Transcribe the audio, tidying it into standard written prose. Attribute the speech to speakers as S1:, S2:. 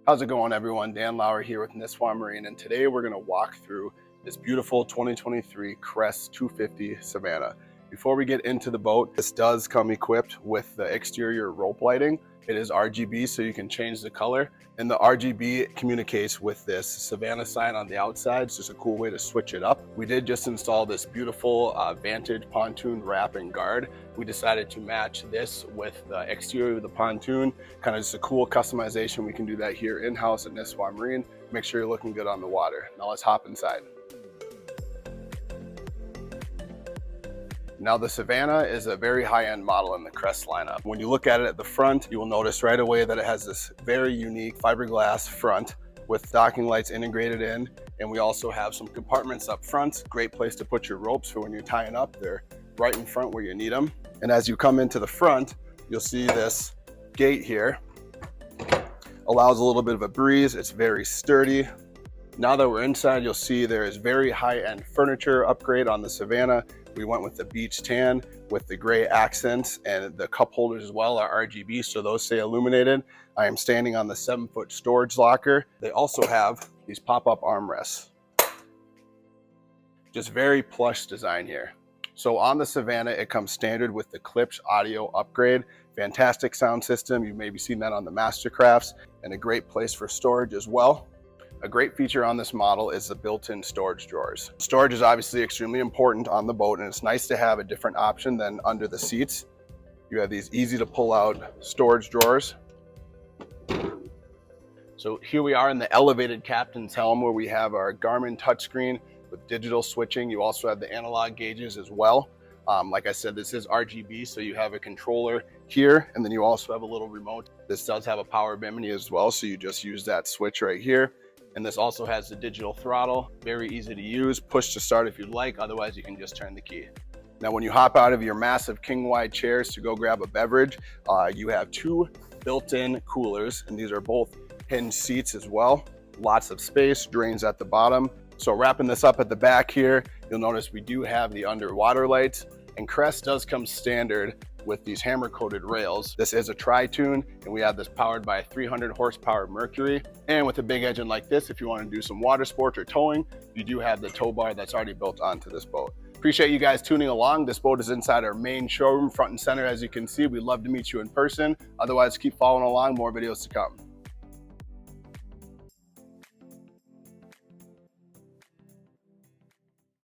S1: How's it going, everyone? Dan Lauer here with Nisswa Marine, and today we're going to walk through this beautiful 2023 Crest 250 Savannah. Before we get into the boat, this does come equipped with the exterior rope lighting. It is RGB, so you can change the color, and the RGB communicates with this Savannah sign on the outside. It's just a cool way to switch it up. We did just install this beautiful Vantage pontoon wrap and guard. We decided to match this with the exterior of the pontoon, kind of just a cool customization. We can do that here in-house at Nisswa Marine. Make sure you're looking good on the water. Now let's hop inside. Now the Savannah is a very high-end model in the Crest lineup. When you look at it at the front, you will notice right away that it has this very unique fiberglass front with docking lights integrated in, and we also have some compartments up front. Great place to put your ropes for when you're tying up. They're right in front where you need them. And as you come into the front, you'll see this gate here. Allows a little bit of a breeze. It's very sturdy. Now that we're inside, you'll see there is very high-end furniture upgrade on the Savannah. We went with the beach tan with the gray accents, and the cup holders as well are RGB, so those stay illuminated. I am standing on the 7-foot storage locker. They also have these pop-up armrests. Just very plush design here. So on the Savannah, it comes standard with the Klipsch audio upgrade. Fantastic sound system. You've maybe seen that on the Mastercrafts, and a great place for storage as well. A great feature on this model is the built-in storage drawers. Storage is obviously extremely important on the boat, and it's nice to have a different option than under the seats. You have these easy to pull out storage drawers. So here we are in the elevated captain's helm, where we have our Garmin touchscreen with digital switching. You also have the analog gauges as well. Like I said, this is RGB, so you have a controller here, and then you also have a little remote. This does have a power bimini as well, so you just use that switch right here. And this also has the digital throttle, very easy to use, push to start if you'd like, otherwise you can just turn the key. Now when you hop out of your massive king-wide chairs to go grab a beverage, you have two built-in coolers, and these are both hinged seats as well. Lots of space, drains at the bottom. So wrapping this up at the back here, you'll notice we do have the underwater lights, and Crest does come standard with these hammer-coated rails. This is a tri-tune, and we have this powered by a 300 horsepower Mercury. And with a big engine like this, if you want to do some water sports or towing, you do have the tow bar that's already built onto this boat. Appreciate you guys tuning along. This boat is inside our main showroom, front and center, as you can see. We'd love to meet you in person. Otherwise, keep following along, more videos to come.